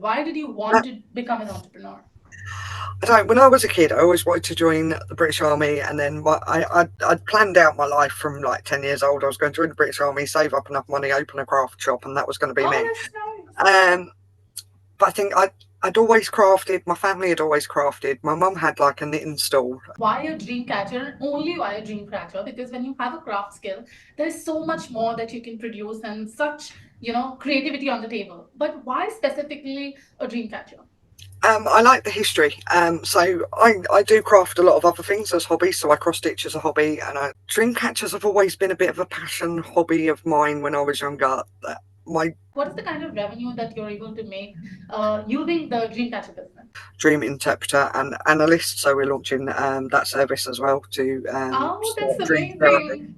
Why did you want to become an entrepreneur? I don't. When I was a kid, I always wanted to join the British Army, and then I'd planned out my life from like 10 years old. I was going to join the British Army, save up enough money, open a craft shop, and that was going to be Oh, me. that's nice. Um, but I think I'd always crafted. My family had always crafted. My mum had like a knitting stall. Why a dream catcher and only why a dream catcher? Because when you have a craft skill, there is so much more that you can produce and such, creativity on the table. But why specifically a dream catcher? I like the history. So I do craft a lot of other things as hobbies. So I cross stitch as a hobby, and dream catchers have always been a bit of a passion hobby of mine when I was younger. That my What is the kind of revenue that you're able to make using the dream catcher business? dream interpreter and analyst. So we're launching that service as well to Oh, that's start dream therapy. amazing.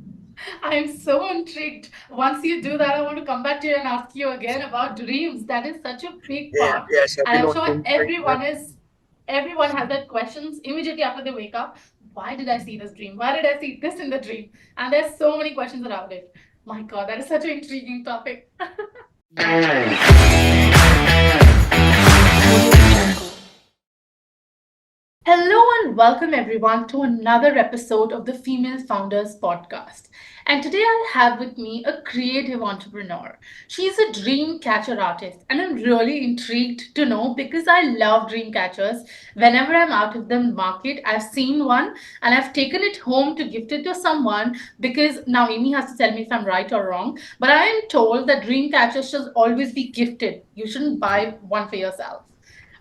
I'm so intrigued. Once you do that, I want to come back to you and ask you again about dreams. That is such a big Yeah, part. yeah. So And we're I'm sure launching dream therapy. everyone has that questions immediately after they wake up. Why did I see this dream? Why did I see this in the dream? And there's so many questions around it. My God, that is such an intriguing topic. Hello and welcome everyone to another episode of the Female Founders Podcast. And today I have with me a creative entrepreneur. She's a dream catcher artist, and I'm really intrigued to know because I love dream catchers. Whenever I'm out of the market, I've seen one and I've taken it home to gift it to someone because now Amy has to tell me if I'm right or wrong. But I am told that dream catchers should always be gifted. You shouldn't buy one for yourself.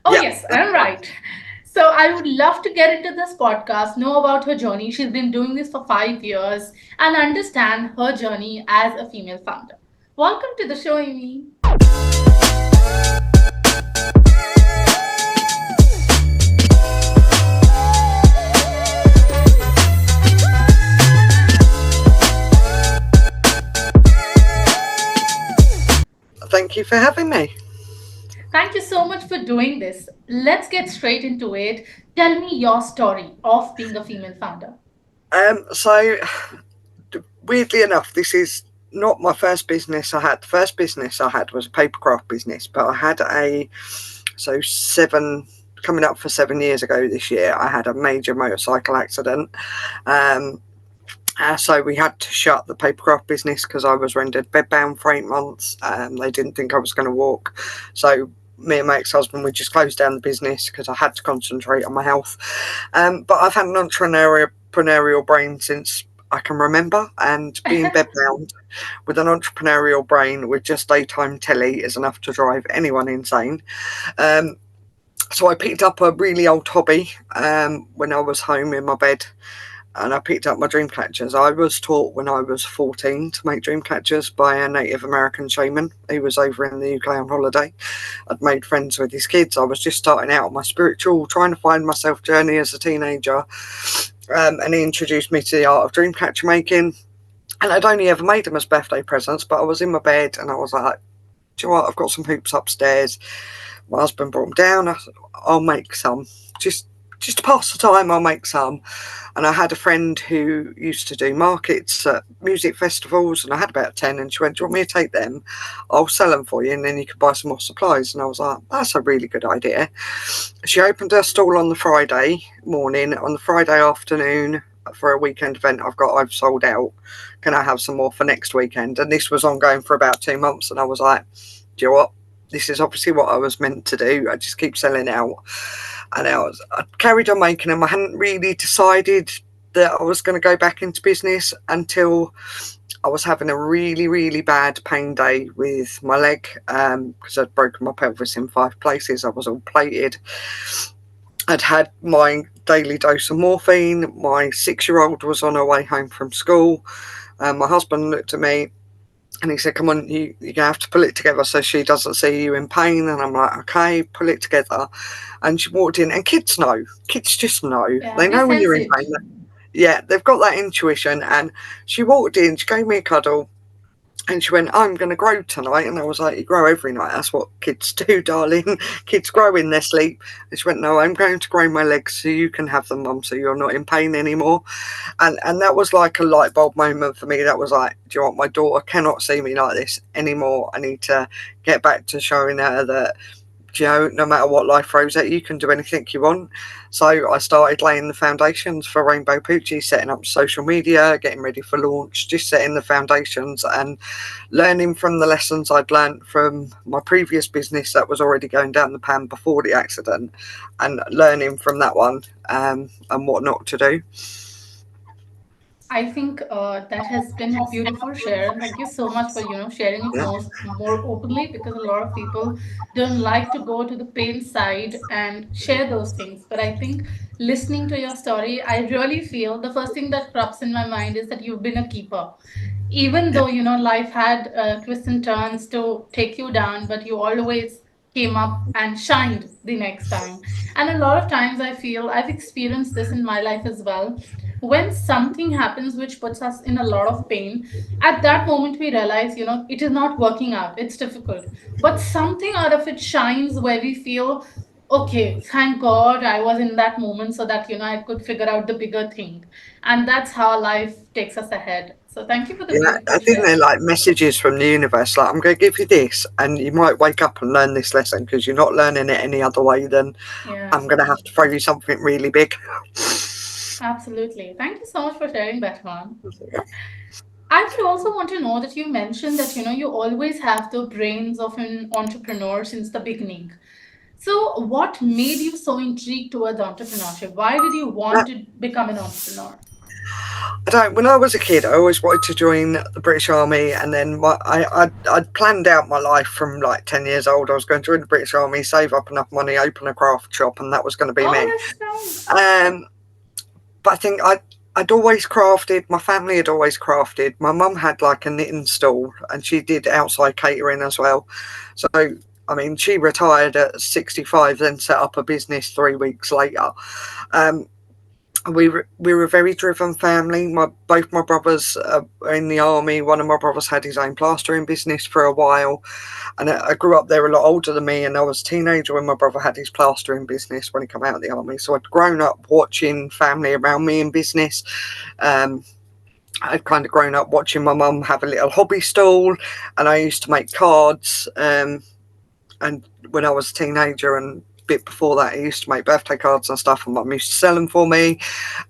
Oh, Yeah, yes, that's I'm right. right. So I would love to get into this podcast, know about her journey. She's been doing this for 5 years and understand her journey as a female founder. Welcome to the show, Amy. Thank you for having me. Thank you so much for doing this. Let's get straight into it. Tell me your story of being a female founder. So weirdly enough, this is not my first business I had. The first business I had was a papercraft business, but I had seven, coming up for 7 years ago this year, I had a major motorcycle accident. Um, so we had to shut the papercraft business because I was rendered bedbound for 8 months. They didn't think I was going to walk. So me and my ex-husband, we just closed down the business because I had to concentrate on my health. But I've had an entrepreneurial brain since I can remember, and being bedbound with an entrepreneurial brain with just daytime telly is enough to drive anyone insane. Um, so I picked up a really old hobby when I was home in my bed, and I picked up my dream catchers. I was taught when I was 14 to make dream catchers by a Native American shaman who was over in the UK on holiday. I'd made friends with his kids. I was just starting out on my spiritual, trying to find myself journey as a teenager. And he introduced me to the art of dream catcher making. And I'd only ever made them as birthday presents, but I was in my bed and I was like, do you know what? I've got some hoops upstairs. My husband brought them down. I'll make some. Just to pass the time, I'll make some. And I had a friend who used to do markets at music festivals, and I had about 10, and she went, do you want me to take them? I'll sell them for you, and then you can buy some more supplies. And I was like, that's a really good idea. She opened her stall on the Friday morning. On the Friday afternoon, for a weekend event I've sold out. Can I have some more for next weekend? And this was ongoing for about 2 months, and I was like, do you know what? This is obviously what I was meant to do. I just keep selling out. And I carried on making them. I hadn't really decided that I was going to go back into business until I was having a really, really bad pain day with my leg because I'd broken my pelvis in 5 places. I was all plated. I'd had my daily dose of morphine. My 6-year-old was on her way home from school. My husband looked at me and he said, come on, you're going to have to pull it together so she doesn't see you in pain. And I'm like, okay, pull it together. And she walked in, and kids know. Kids just know. Yeah, They they know when sense you're in it. pain. Yeah, they've got that intuition. And she walked in, she gave me a cuddle, and she went, I'm going to grow tonight. And I was like, you grow every night. That's what kids do, darling. Kids grow in their sleep. And she went, no, I'm going to grow my legs so you can have them, Mum, so you're not in pain anymore. And that was like a light bulb moment for me. That was like, do you know what? My daughter cannot see me like this anymore. I need to get back to showing her that no matter what life throws at you, you can do anything you want. So I started laying the foundations for Rainbow Poochie, setting up social media, getting ready for launch, just setting the foundations and learning from the lessons I'd learned from my previous business that was already going down the pan before the accident, and learning from that one, and what not to do. I think that has been a beautiful share, and thank you so much for sharing it Yeah, more openly, because a lot of people don't like to go to the pain side and share those things. But I think listening to your story, I really feel the first thing that crops in my mind is that you've been a keeper. Even yeah, though life had twists and turns to take you down, but you always came up and shined the next time. And a lot of times I feel I've experienced this in my life as well. When something happens which puts us in a lot of pain, at that moment we realize it is not working out, it's difficult, but something out of it shines where we feel, okay, thank god I was in that moment, so that I could figure out the bigger thing. And that's how life takes us ahead. So thank you for the yeah. beautiful I think share. they're like messages from the universe. Like, I'm going to give you this, and you might wake up and learn this lesson because you're not learning it any other way than Yeah, I'm going to have to throw you something really big. absolutely. Thank you so much for sharing that one. I would also want to know that you mentioned that you always have the brains of an entrepreneur since the beginning. So, what made you so intrigued towards entrepreneurship? Why did you want to become an entrepreneur? I don't. When I was a kid, I always wanted to join the British Army, and then I'd planned out my life from like 10 years old. I was going to join the British Army, save up enough money, open a craft shop, and that was going to be Oh, me. that's nice. Um, but I think I'd always crafted. My family had always crafted. My mum had like a knitting stall, and she did outside catering as well. So I mean, she retired at 65, then set up a business 3 weeks later. Um, we were a very driven family. Both my brothers were in the army. One of my brothers had his own plastering business for a while, and I grew up there a lot older than me. And I was a teenager when my brother had his plastering business when he came out of the army. So I'd grown up watching family around me in business. Um, I'd kind of grown up watching my mum have a little hobby stall, and I used to make cards. And when I was a teenager and bit before that, I used to make birthday cards and stuff, and mum used to sell them for me.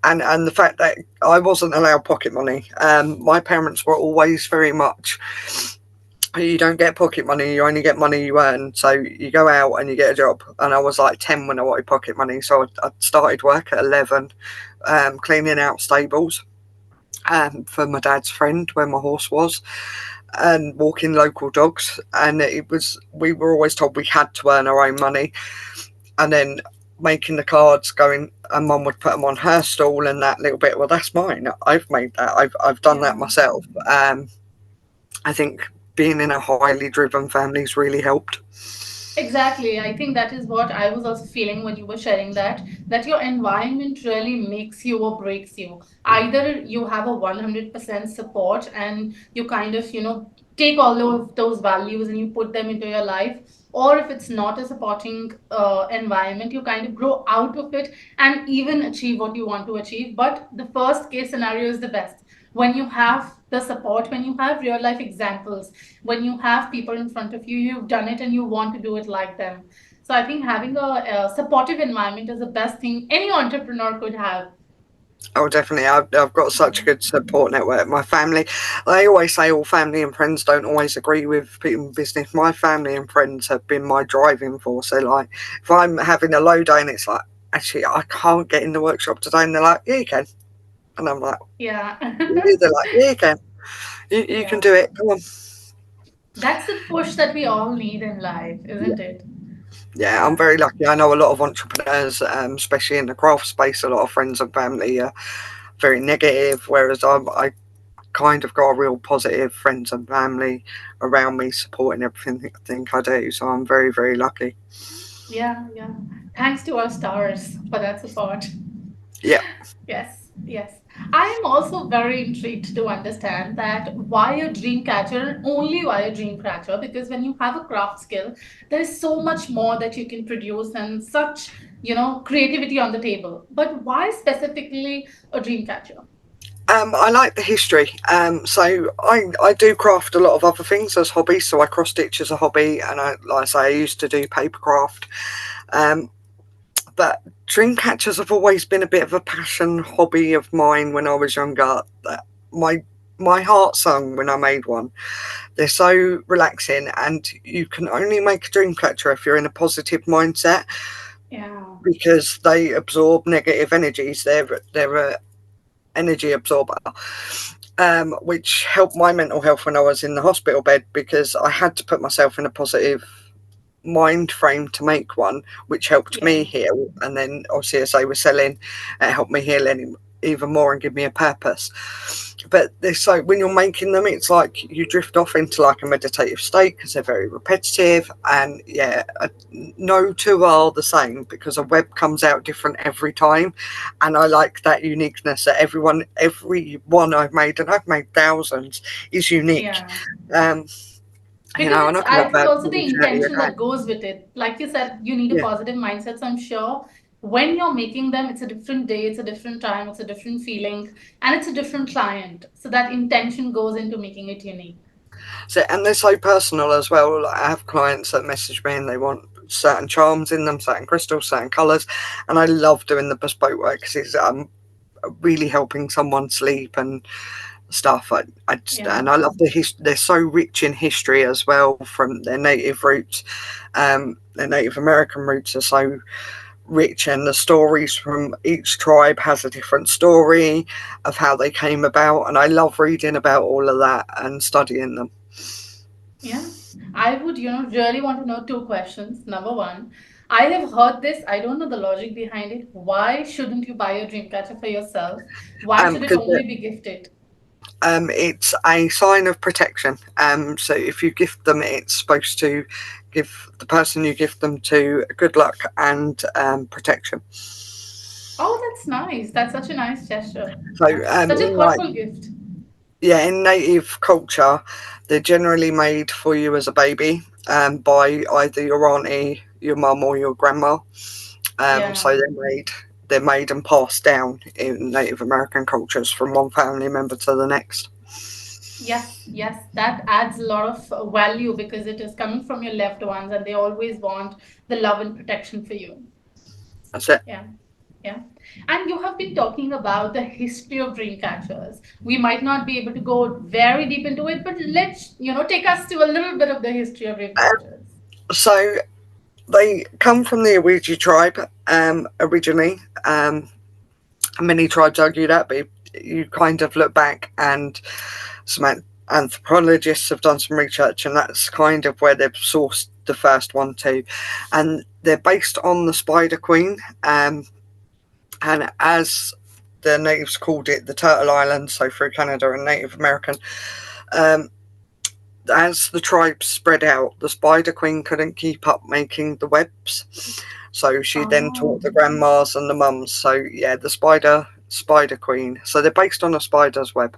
And the fact that I wasn't allowed pocket money. My parents were always very much, you don't get pocket money, you only get money you earn. So you go out and you get a job. And I was like 10 when I wanted pocket money, so I started work at 11, cleaning out stables. For my dad's friend where my horse was, and walking local dogs. And we were always told we had to earn our own money, and then making the cards, going, and mum would put them on her stall, and that little bit, well, that's mine, I've made that, I've done that Yeah. myself. I think being in a highly driven family's really helped. Exactly. I think that is what I was also feeling when you were sharing that your environment really makes you or breaks you. Either you have a 100% support and you kind of, take all of those values and you put them into your life, or if it's not a supporting environment, you kind of grow out of it and even achieve what you want to achieve. But the first case scenario is the best. When you have the support, when you have real life examples, when you have people in front of you, you've done it and you want to do it like them. So I think having a supportive environment is the best thing any entrepreneur could have. Oh, definitely. I've got such a good support network. My family, they always say all family and friends don't always agree with people in business. My family and friends have been my driving force. So, like, if I'm having a low day and it's like, actually, I can't get in the workshop today, and they're like, yeah, you can. And I'm like, Yeah. really? They're like, yeah, you can. You can Yeah. do it. Come on. That's the push that we all need in life, isn't it? Yeah, I'm Yeah. very lucky. I know a lot of entrepreneurs, especially in the craft space, a lot of friends and family are very negative, whereas I kind of got a real positive friends and family around me supporting everything I think I do. So I'm very, very lucky. Yeah. Yeah. Thanks to our stars for that support. Yeah. Yes, yes. I am also very intrigued to understand that why a dream catcher and only why a dream catcher, because when you have a craft skill, there is so much more that you can produce and such, creativity on the table. But why specifically a dream catcher? I like the history. So I do craft a lot of other things as hobbies. So I cross stitch as a hobby, and like I say, I used to do paper craft. Um, but dream catchers have always been a bit of a passion hobby of mine when I was younger. That my my heart sung when I made one. They're so relaxing, and you can only make a dream catcher if you're in a positive mindset Yeah, because they absorb negative energies. They're a energy absorber, which helped my mental health when I was in the hospital bed because I had to put myself in a positive mind frame to make one, which helped yeah, me heal. And then obviously, as they were selling, it helped me heal even more and give me a purpose. But it's like when you're making them, it's like you drift off into like a meditative state because they're very repetitive. And yeah, no two are the same because a web comes out different every time. And I like that uniqueness that every one I've made, and I've made thousands, is unique. yeah. Um, Because and it's, I can I have think, about also the 20, 30 a intention day. that goes with it. Like you said, you need a Yeah. positive mindset. So I'm sure when you're making them, it's a different day, it's a different time, it's a different feeling, and it's a different client. So that intention goes into making it unique. So, and they're so personal as well. Like I have clients that message me and they want certain charms in them, certain crystals, certain colours, and I love doing the bespoke work because it's really helping someone sleep and stuff. Yeah. And I love the history. They're so rich in history as well from their native roots. Their Native American roots are so rich, and the stories from each tribe has a different story of how they came about. And I love reading about all of that and studying them. Yeah. I would, really want to know two questions. Number one, I have heard this. I don't know the logic behind it. Why shouldn't you buy a dream catcher for yourself? Why should it Because only be gifted? it's a sign of protection. So if you gift them, it's supposed to give the person you gift them to good luck and protection. Oh, that's nice. That's such a nice gesture. So Yeah. Such a in like thoughtful gift. yeah, in native culture, they're generally made for you as a baby by either your auntie, your mum, or your grandma. So Yeah. they're made and passed down in Native American cultures from one family member to the next. Yes, yes, that adds a lot of value because it is coming from your loved ones and they always want the love and protection for you. That's it. Yeah, yeah. And you have been talking about the history of dream catchers. We might not be able to go very deep into it, but let's, take us to a little bit of the history of dream catchers. So they come from the Ouija tribe originally. Many tribes argue that, but you kind of look back and some anthropologists have done some research, and that's kind of where they've sourced the first one to. And they're based on the Spider Queen, and as the natives called it, the Turtle Island, so through Canada and Native American. Um, as the tribes spread out, the Spider Queen couldn't keep up making the webs, so she then taught Oh, the grandmas and the mums. So yeah, the Spider Queen. So they're based on a spider's web.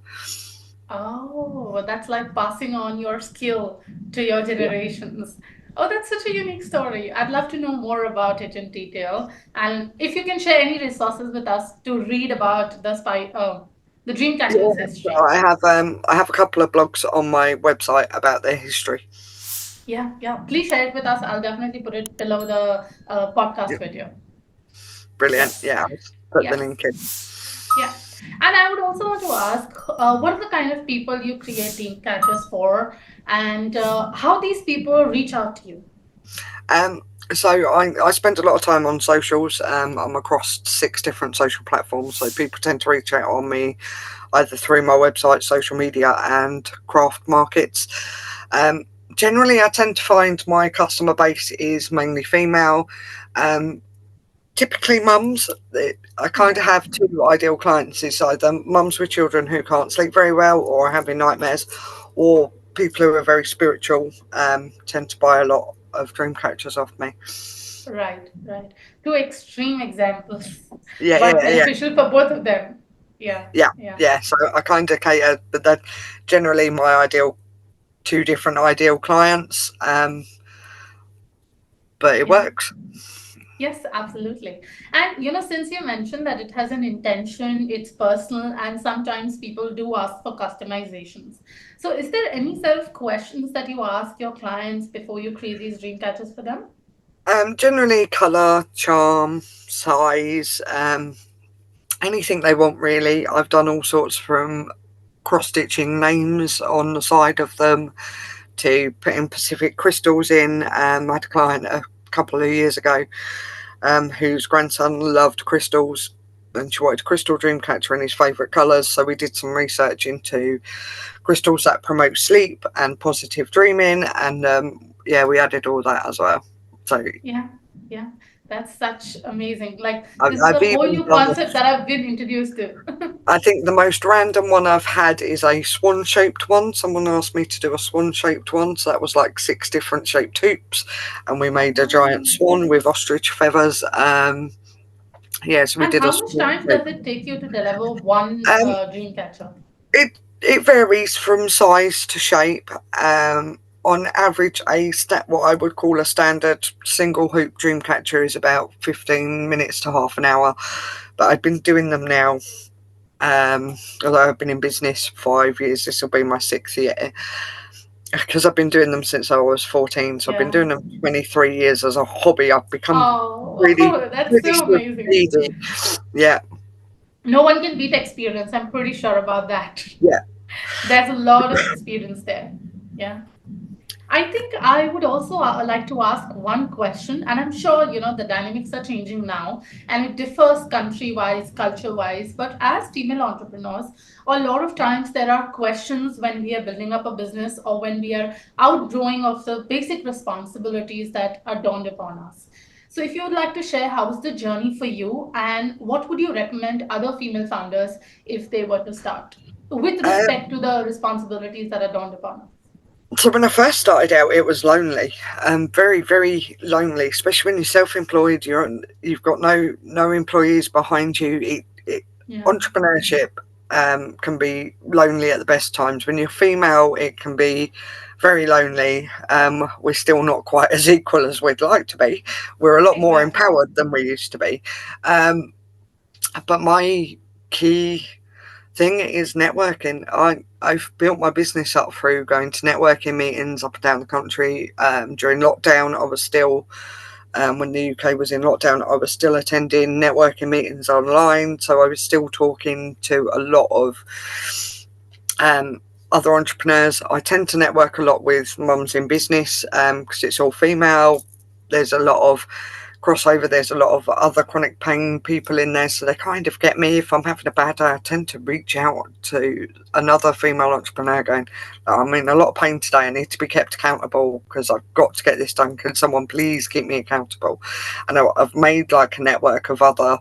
oh, that's like passing on your skill to your Yeah. generations. Oh, that's such a unique story. I'd love to know more about it in detail. And if you can share any resources with us to read about the Dreamcatcher's Yeah, so history. I have a couple of blogs on my website about their history. Yeah, yeah. Please share it with us. I'll definitely put it below the Yeah, podcast video. Yeah, brilliant. Yeah, I'll put the yeah, link in. yeah. And I would also want to ask, what are the kind of people you create dream catchers for, and how these people reach out to you? Um, so I spend a lot of time on socials. I'm across 6 different social platforms, so people tend to reach out on me either through my website, social media, and craft markets. Um, Generally, I tend to find my customer base is mainly female. Um, Typically mums. I kind of Yeah. have two ideal clients. It's either mums with children who can't sleep very well or are having nightmares, or people who are very spiritual tend to buy a lot of dream catchers off me. Right, right. Two extreme examples, Yeah, but yeah, yeah, beneficial for both of them. Yeah, yeah, yeah, yeah. So I kind of cater, but they're generally my ideal, two different ideal clients. But it yeah. works. Yes, absolutely. And since you mentioned that it has an intention, it's personal, and sometimes people do ask for customizations. So, is there any set of questions that you ask your clients before you create these dream catchers for them? Generally, colour, charm, size, anything they want really. I've done all sorts from cross stitching names on the side of them to putting Pacific crystals in. I had a client a couple of years ago whose grandson loved crystals and she wanted a crystal dream catcher in his favourite colours. So we did some research into crystals that promote sleep and positive dreaming, and yeah, we added all that as well. So Yeah, yeah, that's such amazing. Like, I've, this is I've a whole even new done concept that I've been introduced to. I think the most random one I've had is a swan shaped one. Someone asked me to do a swan shaped one, so that was like 6 different shaped hoops, and we made a giant Oh. swan with ostrich feathers. Yeah, so we And did a how much swan time does shape. it take you to deliver one Um, dream catcher? it varies from size to shape. On average, what I would call a standard single hoop dream catcher is about 15 minutes to half an hour. But I've been doing them now. Although I've been in business 5 years, this will be my 6th year because I've been doing them since I was 14. So I've been Yeah. doing them 23 years as a hobby. I've become really, Oh, that's really so sort of amazing. greedy. Yeah, No one can beat experience. I'm pretty sure about that. yeah. There's a lot of experience there. Yeah. I think I would also like to ask one question, and I'm sure the dynamics are changing now, and it differs country-wise, culture-wise. But as female entrepreneurs, a lot of times there are questions when we are building up a business or when we are outgrowing of the basic responsibilities that are dawned upon us. So, if you would like to share how's the journey for you, and what would you recommend other female founders if they were to start with Um, respect to the responsibilities that are dawned upon us? so when I first started out, it was lonely, very, very lonely. Especially when you're self-employed, you've got no employees behind you. Yeah. Entrepreneurship can be lonely at the best times. When you're female, it can be very lonely. We're still not quite as equal as we'd like to be. We're a lot more Exactly. empowered than we used to be. Um, but my key thing is networking. I've built my business up through going to networking meetings up and down the country. During lockdown, I was still when the UK was in lockdown, I was still attending networking meetings online. So I was still talking to a lot of um, other entrepreneurs. I tend to network a lot with mums in business because it's all female. There's a lot of crossover. There's a lot of other chronic pain people in there, so they kind of get me. If I'm having a bad day, I tend to reach out to another female entrepreneur going, I'm in a lot of pain today. I need to be kept accountable because I've got to get this done. Can someone please keep me accountable? And I've made like a network of other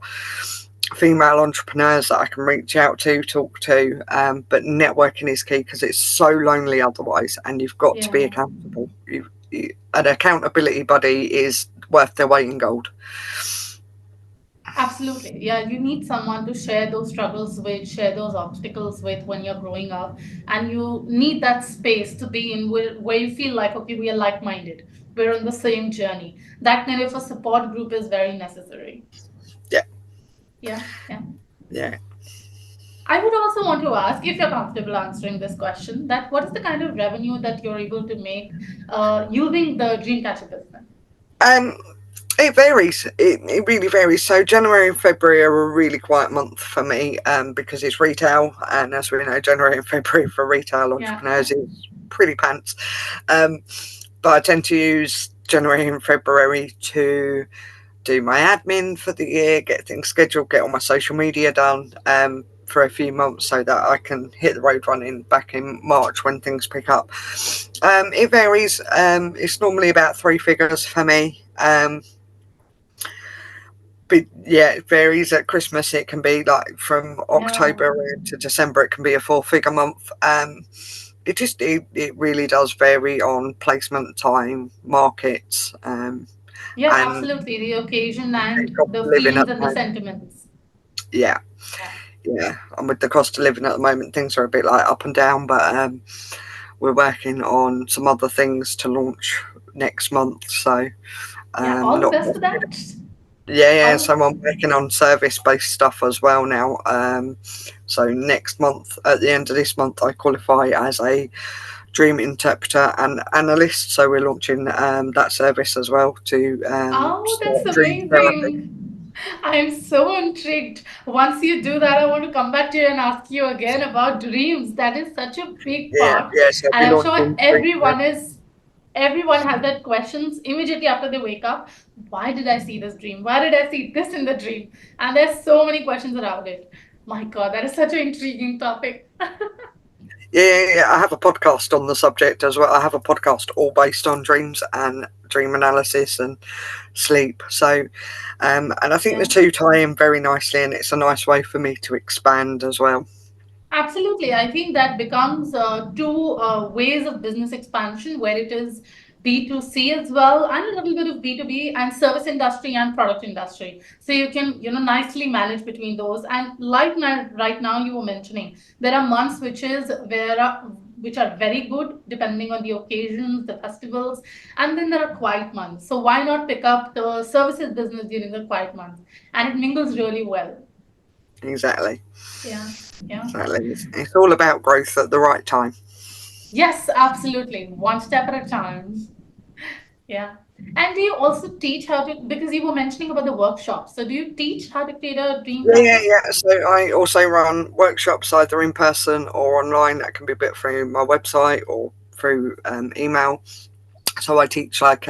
female entrepreneurs that I can reach out to, talk to. But networking is key because it's so lonely otherwise, and you've got to be Yeah, accountable. An accountability buddy is worth their weight in gold. absolutely. Yeah, you need someone to share those struggles with, share those obstacles with when you're growing up. And you need that space to be in where you feel like, okay, we are like minded, we're on the same journey. That kind of a support group is very necessary. Yeah, Yeah, yeah. yeah. I would also want to ask if you're comfortable answering this question that what is the kind of revenue that you're able to make using the Dreamcatcher business? Um, it varies. It really varies. So January and February are a really quiet month for me because it's retail, and as we know, January and February for retail Yeah, entrepreneurs yeah, is pretty pants. Um, but I tend to use January and February to do my admin for the year, get things scheduled, get all my social media done for a few months so that I can hit the road running back in March when things pick up. It varies. It's normally about 3 figures for me. But yeah, it varies. At Christmas, it can be like from yeah. October to December, it can be a 4 figure month. It really does vary on placement, time, markets, Yeah, and absolutely. The occasion and cost the of living feelings at the and the moment. sentiments. Yeah, Yeah. yeah. And with the cost of living at the moment, things are a bit like up and down, but we're working on some other things to launch next month. So Yeah, all the not best for that. Yeah. How? So I'm working on service-based stuff as well now. So next month, at the end of this month, I qualify as a dream interpreter and analyst. So we're launching that service as well to Oh, that's start dream therapy. amazing. I'm so intrigued. Once you do that, I want to come back to you and ask you again about dreams. That is such a big Yeah, part. yeah. So And we're I'm sure launching dream therapy. everyone has that questions immediately after they wake up. Why did I see this dream? Why did I see this in the dream? And there's so many questions around it. My God, that is such an intriguing topic. Yeah. I have a podcast on the subject as well. I have a podcast all based on dreams and dream analysis and sleep. So, and I think the Yeah. two tie in very nicely, and it's a nice way for me to expand as well. Absolutely. I think that becomes two ways of business expansion where it is B2C as well and a little bit of B2B and service industry and product industry. So you can, nicely manage between those. And like now, right now you were mentioning, there are months which are very good depending on the occasions, the festivals, and then there are quiet months. So why not pick up the services business during the quiet months? And it mingles really well. Exactly. Yeah. Yeah. Exactly. It's all about growth at the right time. Yes, absolutely. One step at a time. Yeah. And do you also teach how to, because you were mentioning about the workshops. So do you teach how to create a dream catcher? Yeah. So I also run workshops either in person or online. That can be a bit through my website or through email. So I teach like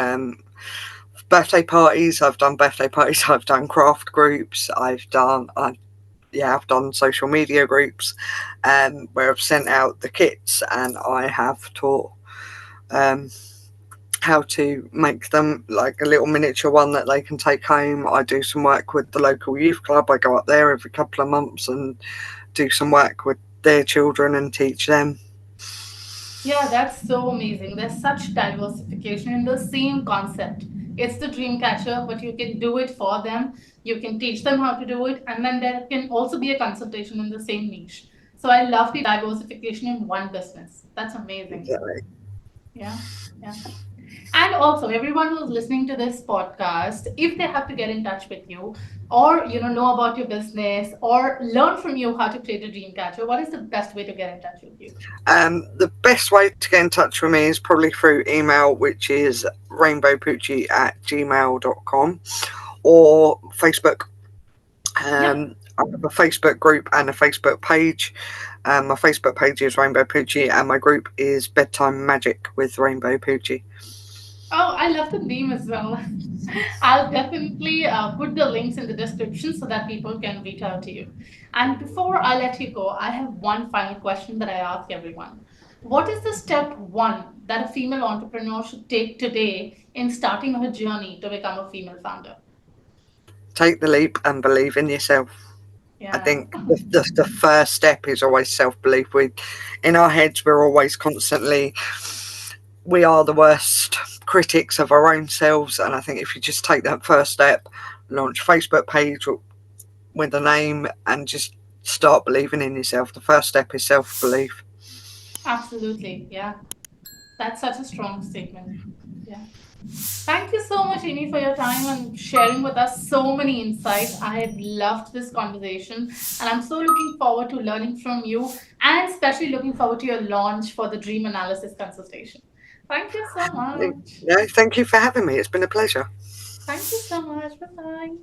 birthday parties. I've done birthday parties. I've done craft groups. I've done social media groups, where I've sent out the kits and I have taught um, how to make them like a little miniature one that they can take home. I do some work with the local youth club. I go up there every couple of months and do some work with their children and teach them. Yeah, that's so amazing. There's such diversification in the same concept. It's the dream catcher, but you can do it for them. You can teach them how to do it, and then there can also be a consultation in the same niche. So I love the diversification in one business. That's amazing. Exactly. Yeah. Yeah. And also, everyone who's listening to this podcast, if they have to get in touch with you or know about your business or learn from you how to create a dream catcher, what is the best way to get in touch with you? The best way to get in touch with me is probably through email, which is rainbowpoochie@gmail.com, or Facebook. Yeah. I have a Facebook group and a Facebook page. My Facebook page is Rainbow Poochie, and my group is Bedtime Magic with Rainbow Poochie. Oh, I love the name as well. I'll definitely put the links in the description so that people can reach out to you. And before I let you go, I have one final question that I ask everyone. What is the step one that a female entrepreneur should take today in starting her journey to become a female founder? Take the leap and believe in yourself. I Yeah. think the first step is always self belief. In our heads, we're always constantly, we are the worst critics of our own selves. And I think if you just take that first step, launch a Facebook page with a name, and just start believing in yourself, the first step is self belief. Absolutely. Yeah. That's such a strong statement. Yeah. Thank you so much, Amy, for your time and sharing with us so many insights. I have loved this conversation and I'm so looking forward to learning from you and especially looking forward to your launch for the dream analysis consultation. Thank you so much. No, thank you for having me. It's been a pleasure. Thank you so much. Bye bye.